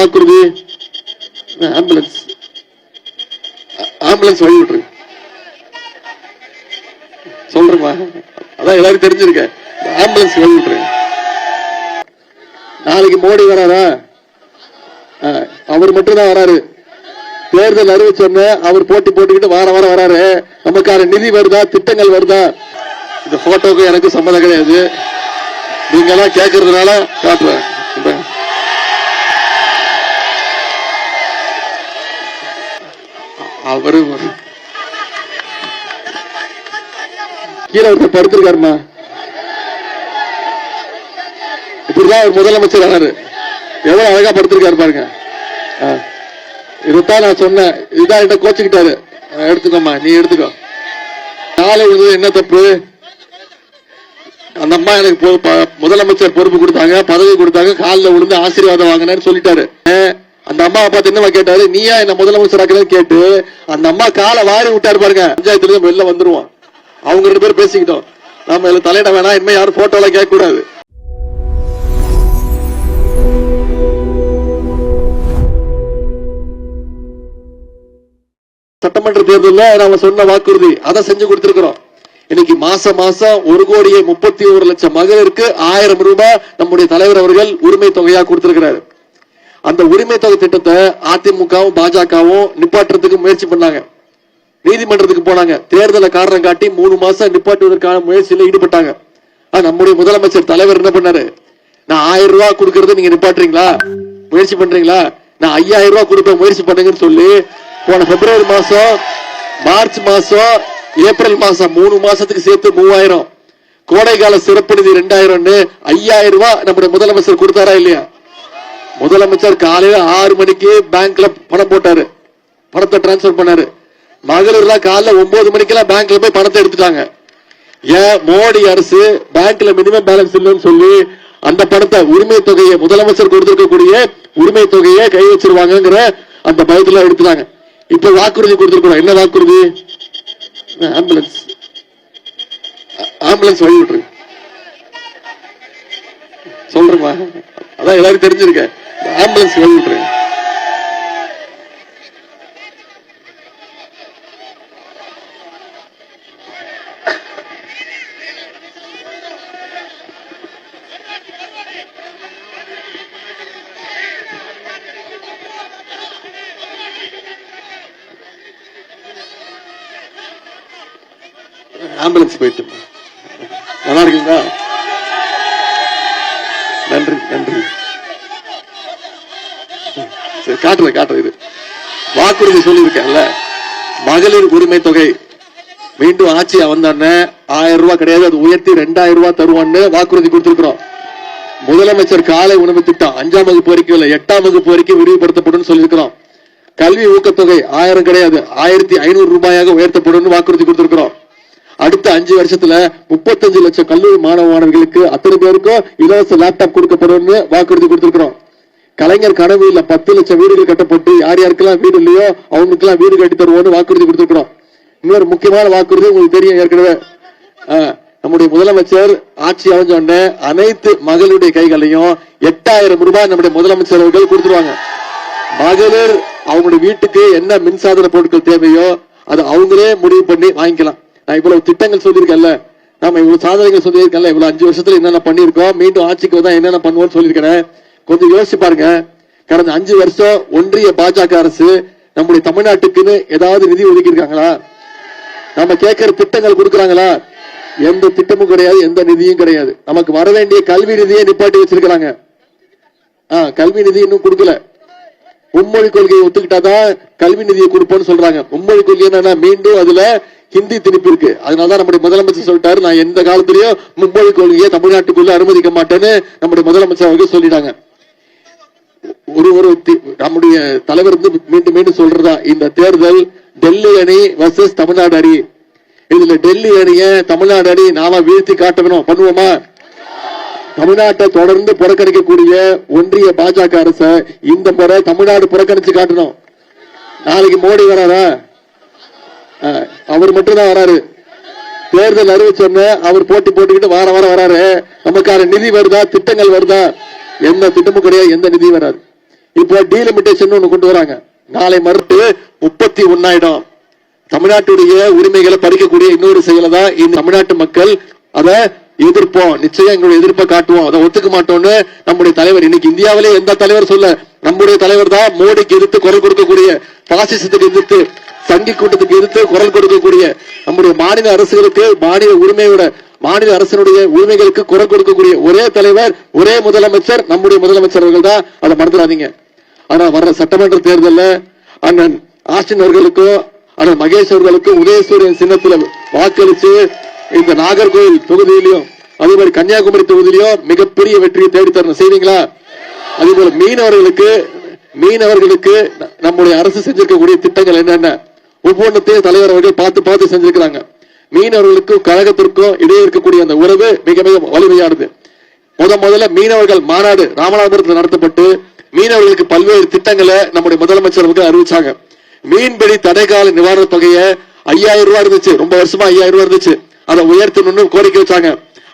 வாக்குறுதி? Ambulance ambulance வழி விட்டுரு சொல்றேமா, அதான் எல்லாரும் தெரிஞ்சிருக்க. ஆம்புலன்ஸ் வழி விட்டுரு. நாளைக்கு மோடி வராரா? அவர் மட்டும் தான் வராரு. தேர்தல் அறிவிச்சோன்னு அவர் போட்டி போட்டுக்கிட்டு வார வாரம் வராரு. நமக்கான நிதி வருதா, திட்டங்கள் வருதா? இந்த போட்டோக்கு எனக்கு சம்மதம் கிடையாது. நீங்க எல்லாம் கேட்கறதுனால காட்டுறேன். அவரு கீழே ஒருத்தர் படுத்திருக்காருமா. இப்படிதான் ஒரு முதலமைச்சர் ஆனாரு. எவ்வளவு அழகா படுத்திருக்காரு பாருங்க. இதுதான் நான் சொன்னேன். இதுதான் என்கிட்ட கோச்சுக்கிட்டாரு. எடுத்துக்கோமா, நீ எடுத்துக்கோ. நாளை விழுந்தது என்ன தப்பு? அந்த அம்மா எனக்கு முதலமைச்சர் பொறுப்பு கொடுத்தாங்க, பதவி கொடுத்தாங்க, காலில் விழுந்து ஆசீர்வாதம் வாங்கினேன்னு சொல்லிட்டாரு. அந்த அம்மாவை பார்த்து என்னமா கேட்டாரு, நீயா என்ன முதலமைச்சர் ஆக்குறேன்னு கேட்டு அந்த அம்மா காலை வாரி விட்டாரு பாருங்க. பஞ்சாயத்துல வெளில வந்துருவோம். அவங்க 2 பேரும் பேசிக்கிட்டோம். நாம இதுல தலையிட வேணாம், இனிமே யாரும் போட்டோ எல்லாம் கேட்க கூடாது. சட்டமன்ற தேர்தலில் நாம சொன்ன வாக்குறுதி அதை செஞ்சு கொடுத்திருக்கிறோம். இன்னைக்கு மாசம் 1,31,00,000 மகளிருக்கு 1000 ரூபாய் நம்முடைய தலைவர் அவர்கள் உரிமை தொகையா கொடுத்திருக்கிறாரு. அந்த உரிமை தொகை திட்டத்தை அதிமுகவும் பாஜகவும் நிப்பாட்டுறதுக்கு முயற்சி பண்ணாங்க. நீதிமன்றத்துக்கு போனாங்க. தேர்தலை காரணம் காட்டி 3 மாசம் நிப்பாட்டுவதற்கான முயற்சியில ஈடுபட்டாங்க. நம்முடைய முதலமைச்சர் தலைவர் என்ன பண்ணாரு, நான் 1000 ரூபாய் கொடுக்கறது நீங்க நிப்பாட்டுறீங்களா, முயற்சி பண்றீங்களா, நான் 5000 ரூபாய் கொடுப்ப முயற்சி பண்ணுங்கன்னு சொல்லி போன பிப்ரவரி மாசம், மார்ச் மாசம், ஏப்ரல் மாசம் 3 மாசத்துக்கு சேர்த்து 3000, கோடைகால சிறப்பு நிதி 2000, 5000 ரூபாய் நம்முடைய முதலமைச்சர் கொடுத்தாரா இல்லையா? முதலமைச்சர் காலையில 6 மணிக்கு பேங்க்ல பணம் போட்டாரு, பணத்தை டிரான்ஸ்பர் பண்ணாரு. மகளிர்லாம் காலைல 9 மணிக்கெல்லாம் பேங்க்ல போய் பணத்தை எடுத்துட்டாங்க. ஏன் மோடி அரசு பேங்க்ல மினிமம் பேலன்ஸ் இல்லைன்னு சொல்லி அந்த பணத்தை, உரிமை தொகையை, முதலமைச்சர் கொடுத்திருக்கக்கூடிய உரிமை தொகையை கை வச்சிருவாங்கிற அந்த பயத்துல எடுத்துட்டாங்க. இப்ப வாக்குறுதி கொடுத்திருக்கோம். என்ன வாக்குறுதி? ஆம்புலன்ஸ் ஆம்புலன்ஸ் வழி விட்டுரு சொல்றேமா, அதான் எல்லாரும் தெரிஞ்சிருக்க. ஆம்புலன்ஸ் வழி விட்டுரு. ஆம்புலன்ஸ் போயிட்டு நல்லா இருக்கீங்களா? நன்றி நன்றி. காட்டுறது இது வாக்குறுதி சொல்லியிருக்கேன்ல. மகளிர் உரிமை தொகை மீண்டும் ஆட்சி வந்தானே 1000 ரூபாய் கிடையாது, அது உயர்த்தி 2000 ரூபாய் தருவான்னு வாக்குறுதி கொடுத்திருக்கிறோம். முதலமைச்சர் காலை உணவு திட்டம் 5ஆம் வகுப்பு வரைக்கும் இல்ல 8ஆம் வகுப்பு வரைக்கும் விரிவுபடுத்தப்படும் சொல்லியிருக்கிறோம். கல்வி ஊக்கத்தொகை 1000 கிடையாது, 1500 ரூபாயாக உயர்த்தப்படும் வாக்குறுதி கொடுத்திருக்கிறோம். அடுத்த 5 வருஷத்துல 35 லட்சம் கல்லூரி மாணவர்களுக்கு அத்தனை பேருக்கும் இலவச லேப்டாப் கொடுக்கப்படும் வாக்குறுதி கொடுத்திருக்கிறோம். கலைஞர் கனவு இல்ல 10 லட்சம் வீடுகள் கட்டப்பட்டு யார் யாருக்கெல்லாம் வீடு இல்லையோ அவங்களுக்கெல்லாம் வீடு கட்டி தருவோம்னு வாக்குறுதி கொடுத்திருக்கிறோம். இன்னொரு முக்கியமான வாக்குறுதி உங்களுக்கு தெரியும், ஏற்கனவே நம்முடைய முதலமைச்சர் ஆட்சி அமைஞ்சோடனே அனைத்து மகளிருடைய கைகளையும் 8000 ரூபாய் நம்முடைய முதலமைச்சர் அவர்கள் கொடுத்துருவாங்க. மகளிர் அவங்களுடைய வீட்டுக்கு என்ன மின்சாதன பொருட்கள் தேவையோ அது அவங்களே முடிவு பண்ணி வாங்கிக்கலாம். நான் இவ்வளவு திட்டங்கள் சொல்லியிருக்கேன்ல, நாம இவ்வளவு சாதனைகள் சொல்லியிருக்கேன்ல, இவ்வளவு 5 வருஷத்துல என்னென்ன பண்ணிருக்கோம், மீண்டும் ஆட்சிக்கு வந்தா என்னென்ன பண்ணுவோம்னு சொல்லியிருக்கேன். கொஞ்சம் யோசிச்சு பாருங்க. கடந்த 5 வருஷம் ஒன்றிய பாஜக அரசு நம்முடைய தமிழ்நாட்டுக்குன்னு ஏதாவது நிதி ஒதுக்கி இருக்காங்களா? நம்ம கேட்கிற திட்டங்கள் கொடுக்கறாங்களா? எந்த திட்டமும் கிடையாது, எந்த நிதியும் கிடையாது. நமக்கு வர வேண்டிய கல்வி நிதியை நிப்பாட்டி வச்சிருக்காங்க. கல்வி நிதி இன்னும் கொடுக்கல. மும்மொழி கொள்கையை ஒத்துக்கிட்டாதான் கல்வி நிதியை கொடுப்போம்னு சொல்றாங்க. மும்மொழி கொள்கை என்னன்னா மீண்டும் அதுல ஹிந்தி திணிப்பு இருக்கு. அதனாலதான் நம்முடைய முதலமைச்சர் சொல்லிட்டாரு, நான் எந்த காலத்திலயும் மும்மொழி கொள்கையை தமிழ்நாட்டுக்குள்ள அனுமதிக்க மாட்டேன்னு நம்முடைய முதலமைச்சர் அவர்கள் சொல்லிட்டாங்க. நம்முடைய தலைவர் மீண்டும் மீண்டும் சொல்றதா, இந்த தேர்தல் டெல்லி அணி வர்சஸ் தமிழ்நாடு அணி. இதுல டெல்லி அணிய தமிழ்நாடு அணி நாம வீழ்த்தி காட்டணும். பண்ணுவோமா? தமிழ்நாட்டை தொடர்ந்து புறக்கணிக்கக்கூடிய ஒன்றிய பாஜக அரசை இந்த முறை தமிழ்நாடு புறக்கணிச்சு காட்டணும். நாளைக்கு மோடி வராரா? அவர் மட்டும்தான் வராரு. தேர்தல் அறிவிச்சோன்னு அவர் போட்டி போட்டுக்கிட்டு வார வாரம் வராரு. நமக்கான நிதி வருதா, திட்டங்கள் வருதா? எந்த திட்டமும் கிடையாது, எந்த நிதியும் வராது. இப்போ டீலிமிட்டேஷன் ஒண்ணு கொண்டு வராங்க. நாளை மறுத்து 31 தமிழ்நாட்டுடைய உரிமைகளை பறிக்கக்கூடிய இன்னொரு செயலை தான் இந்த தமிழ்நாட்டு மக்கள் அதை எதிர்ப்போம். நிச்சயம் எங்களுடைய எதிர்ப்பை காட்டுவோம். அதை ஒத்துக்க மாட்டோம்னு நம்முடைய தலைவர், இன்னைக்கு இந்தியாவிலே எந்த தலைவர் சொல்ல, நம்முடைய தலைவர் தான் மோடிக்கு எதிர்த்து குரல் கொடுக்கக்கூடிய, பாசிசத்துக்கு எதிர்த்து, சங்கி கூட்டத்துக்கு எதிர்த்து குரல் கொடுக்கக்கூடிய, நம்முடைய மாநில அரசுகளுக்கு மாநில உரிமையோட மாநில அரசினுடைய உரிமைகளுக்கு குரல் கொடுக்கக்கூடிய ஒரே தலைவர், ஒரே முதலமைச்சர் நம்முடைய முதலமைச்சர் அவர்கள் தான். அதை மறந்துடாதீங்க. ஆனா வர்ற சட்டமன்ற தேர்தலில் அண்ணன் ஆஸ்டின் அவர்களுக்கும் அண்ணன் மகேஷ் அவர்களுக்கும் உதயசூரியன் சின்னத்தில் வாக்களிச்சு இந்த நாகர்கோவில் தொகுதியிலையும் அதே மாதிரி கன்னியாகுமரி தொகுதியிலையும் மிகப்பெரிய வெற்றியை தேடித்தரணும். செய்வீங்களா? அதே போல மீனவர்களுக்கு நம்முடைய அரசு செஞ்சிருக்கக்கூடிய திட்டங்கள் என்னென்ன ஒவ்வொன்றத்தையும் தலைவர் அவர்கள் பார்த்து செஞ்சிருக்கிறாங்க. மீனவர்களுக்கும் கழகத்திற்கும் இடையே இருக்கக்கூடிய அந்த உறவு மிக மிக வலிமையானது. முதல்ல மீனவர்கள் மாநாடு ராமநாதபுரத்தில் நடத்தப்பட்டு மீனவர்களுக்கு பல்வேறு திட்டங்களை நம்முடைய முதலமைச்சர் அவர்கள் அறிவிச்சாங்க. மீன்பிடி தடைக்கால நிவாரண தொகையை 5000 ரூபாய் இருந்துச்சு, ரொம்ப வருஷமா 5000 ரூபாய் இருந்துச்சு, அதை உயர்த்தணும்னு கோரிக்கை வச்சாங்க.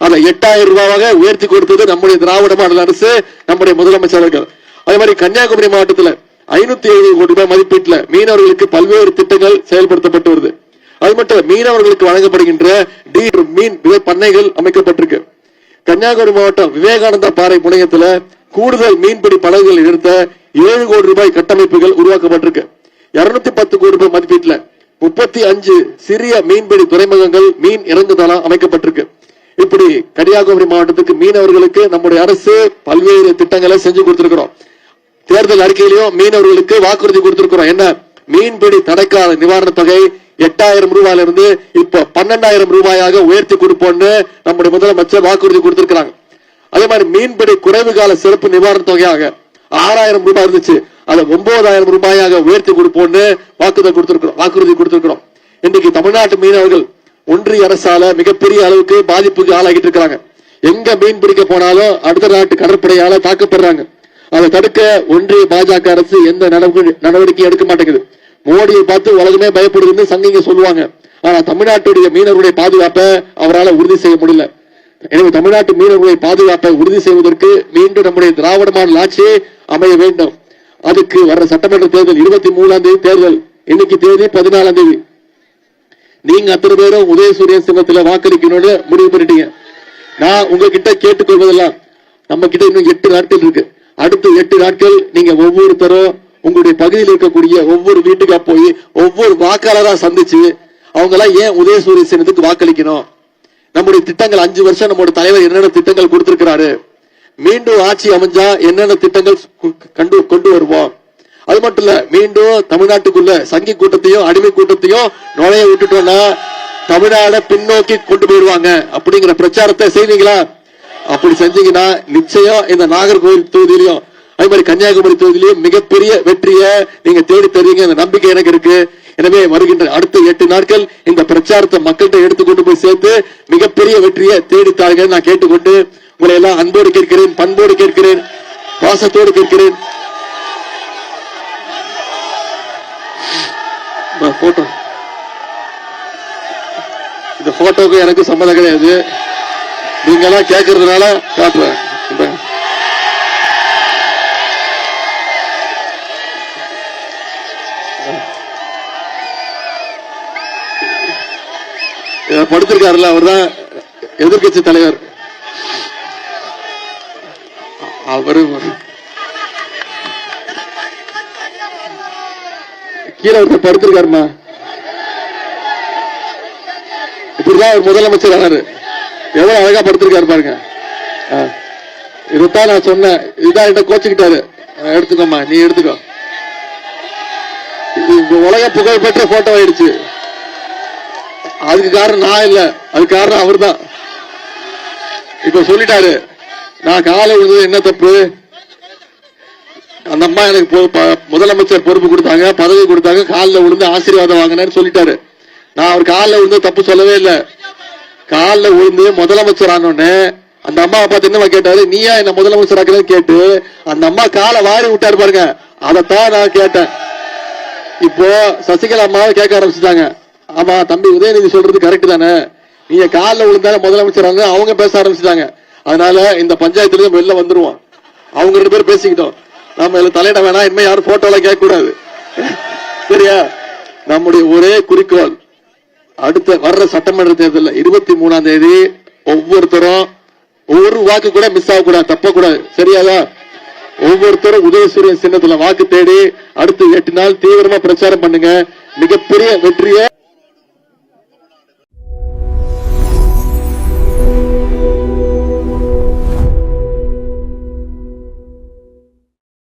அதை 8000 ரூபாயாக உயர்த்தி கொடுத்தது நம்முடைய திராவிட மாடல் அரசு, நம்முடைய முதலமைச்சர்கள். அதே மாதிரி கன்னியாகுமரி மாவட்டத்தில் 570 கோடி ரூபாய் மதிப்பீட்டில் மீனவர்களுக்கு பல்வேறு திட்டங்கள் செயல்படுத்தப்பட்டு வருது. அது மட்டும் மீனவர்களுக்கு வழங்கப்படுகின்ற மீன் பண்ணைகள் அமைக்கப்பட்டிருக்கு. கன்னியாகுமரி மாவட்டம் விவேகானந்தா பாறை முனையத்தில் கூடுதல் மீன்பிடி படகுகள் நிறுத்த 7 கோடி ரூபாய் கட்டமைப்புகள் உருவாக்கப்பட்டிருக்கு. 210 கோடி ரூபாய் மதிப்பீட்டில் 35 சிறிய மீன்பிடி துறைமுகங்கள், மீன் இறங்குதளம் அமைக்கப்பட்டிருக்கு. இப்படி கன்னியாகுமரி மாவட்டத்துக்கு மீனவர்களுக்கு நம்முடைய அரசு பல்வேறு திட்டங்களை செஞ்சு கொடுத்திருக்கிறோம். தேர்தல் அறிக்கையிலையும் மீனவர்களுக்கு வாக்குறுதி கொடுத்திருக்கிறோம். என்ன? மீன்பிடி தடைக்கால நிவாரண தொகை 8000 ரூபாயில இருந்து இப்ப 12000 ரூபாயாக உயர்த்தி கொடுப்போம்னு நம்முடைய முதலமைச்சர் வாக்குறுதி கொடுத்திருக்கிறாங்க. அதே மாதிரி மீன்பிடி குறைவு கால சிறப்பு நிவாரண தொகையாக 6000 ரூபாய் இருந்துச்சு, அதை 9000 ரூபாயாக உயர்த்தி கொடுப்போம்னு வாக்குறுதி கொடுத்திருக்கிறோம். இன்றைக்கு தமிழ்நாட்டு மீனவர்கள் ஒன்றிய அரசால மிகப்பெரிய அளவுக்கு பாதிப்புக்கு ஆளாகிட்டு இருக்காங்க. எங்க மீன் பிடிக்க போனாலும் அடுத்த நாட்டு கடற்படையால தாக்கப்படுறாங்க. அதை தடுக்க ஒன்றிய பாஜக அரசு எந்த நடவடிக்கை எடுக்க மாட்டேங்குது. மோடியை பார்த்து உலகமே பயப்படுதுன்னு சங்கிங்க சொல்லுவாங்க. ஆனா தமிழ்நாட்டுடைய மீனவர்களுடைய பாதுகாப்பை அவரால் உறுதி செய்ய முடியல. எனவே தமிழ்நாட்டு மீனவர்களுடைய பாதுகாப்பை உறுதி செய்வதற்கு மீண்டும் நம்முடைய திராவிட மாடல் ஆட்சி அமைய வேண்டும். அதுக்கு வர்ற சட்டமன்ற தேர்தல் 23ஆம் தேதி தேர்தல், இன்னைக்கு தேதி 14ஆம் தேதி. நீங்க அத்தனை பேரும் உதயசூரியன் சின்னத்தில் வாக்களிக்கணும்னு முடிவு பண்ணிட்டீங்க. நான் உங்ககிட்ட கேட்டுக்கொள்வதெல்லாம், நம்ம கிட்ட இன்னும் 8 நாட்கள் இருக்கு. அடுத்த 8 நாட்கள் நீங்க ஒவ்வொருத்தரும் உங்களுடைய பகுதியில் இருக்கக்கூடிய ஒவ்வொரு வீட்டுக்கா போய் ஒவ்வொரு வாக்காளரா சந்திச்சு அவங்க எல்லாம் ஏன் உதயசூரிய சின்னத்துக்கு வாக்களிக்கணும், நம்முடைய திட்டங்கள் 5 வருஷம் நம்முடைய தலைவர் என்னென்ன திட்டங்கள் கொடுத்திருக்கிறாரு, மீண்டும் ஆட்சி அமைஞ்சா என்னென்ன திட்டங்கள் கொண்டு வருவோம். அது மட்டும் இல்ல, மீண்டும் தமிழ்நாட்டுக்குள்ள சங்கி கூட்டத்தையும் அடிமை கூட்டத்தையும் நுழைய விட்டுட்டோம்னா தமிழ்நாட பின்னோக்கி கொண்டு போயிடுவாங்க அப்படிங்கிற பிரச்சாரத்தை செய்வீங்களா? அப்படி செஞ்சீங்கன்னா நிச்சயம் இந்த நாகர்கோவில் தொகுதியிலையும் அதே மாதிரி கன்னியாகுமரி தொகுதியிலையும் மிகப்பெரிய வெற்றியை நீங்க தேடி தருவீங்க, அந்த நம்பிக்கை எனக்கு இருக்கு. எனவே வருகின்ற அடுத்த 8 நாட்கள் இந்த பிரச்சாரத்தை மக்கள்கிட்ட எடுத்துக்கொண்டு போய் சேர்த்து மிகப்பெரிய வெற்றியை தேடித்தாங்க நான் கேட்டுக்கொண்டு உங்களை எல்லாம் அன்போடு கேட்கிறேன், பண்போடு கேட்கிறேன், பாசத்தோடு கேட்கிறேன். போட்டோ, இந்த போட்டோக்கு எனக்கு சம்மதம் கிடையாது, நீங்க எல்லாம் கேட்கறதுனால காட்டுறேன். படுத்திருக்காருல்ல, அவர் தான் எதிர்கட்சி தலைவர். அவரு கீழே ஒருத்தர் படுத்திருக்காருமா, இப்படிதான் அவர் முதலமைச்சர் ஆனாரு. எவ்வளவு அழகா படுத்திருக்காரு பாருங்க. இதுதான் நான் சொன்னேன், இதுதான் என்கிட்ட கோச்சுக்கிட்டாரு. எடுத்துக்கோமா, நீ எடுத்துக்கோ. உலக புகழ்பெற்ற போட்டோ ஆயிடுச்சு. அதுக்கு காரணம் நான் இல்ல, அதுக்கு காரணம் அவர் தான். இப்ப சொல்லிட்டாரு, நான் காலை விழுந்தது என்ன தப்பு, அந்த அம்மா எனக்கு முதலமைச்சர் பொறுப்பு கொடுத்தாங்க, பதவி கொடுத்தாங்க, காலில் விழுந்து ஆசீர்வாதம் வாங்கினேன்னு சொல்லிட்டாரு. நான் அவர் காலில் விழுந்து தப்பு சொல்லவே இல்லை. காலில் விழுந்து முதலமைச்சர் ஆனோடனே அந்த அம்மாவை பார்த்து என்னவா கேட்டாரு, நீயா என்ன முதலமைச்சர் ஆக்குறேன்னு கேட்டு அந்த அம்மா காலை வாரி விட்டாரு பாருங்க. அதைத்தான் நான் கேட்டேன். இப்போ சசிகலா அம்மாவை கேட்க ஆரம்பிச்சுட்டாங்க. ஆமா தம்பி உதயநிதி சொல்றது கரெக்ட் தானே, நீங்க காலில் விழுந்தால முதலமைச்சர் அவங்க பேச ஆரம்பிச்சுட்டாங்க. அதனால இந்த பஞ்சாயத்துல வெளில வந்துருவோம். அவங்க 2 பேரும் பேசிக்கிட்டோம். நாம இதுல தலையிட வேணாம், இனிமே யாரும் போட்டோல கேட்க கூடாது. சரியா? நம்முடைய ஒரே குறிக்கோள் அடுத்த வர்ற சட்டமன்ற தேர்தலில் 23ஆம் தேதி ஒவ்வொருத்தரும் ஒரு வாக்கு கூட மிஸ் ஆகக்கூடாது, தப்பக்கூடாது. சரியாதா? ஒவ்வொருத்தரும் உதயசூரியன் சின்னத்துல வாக்கு தேடி அடுத்து 8 நாள் தீவிரமா பிரச்சாரம் பண்ணுங்க. மிகப்பெரிய வெற்றியை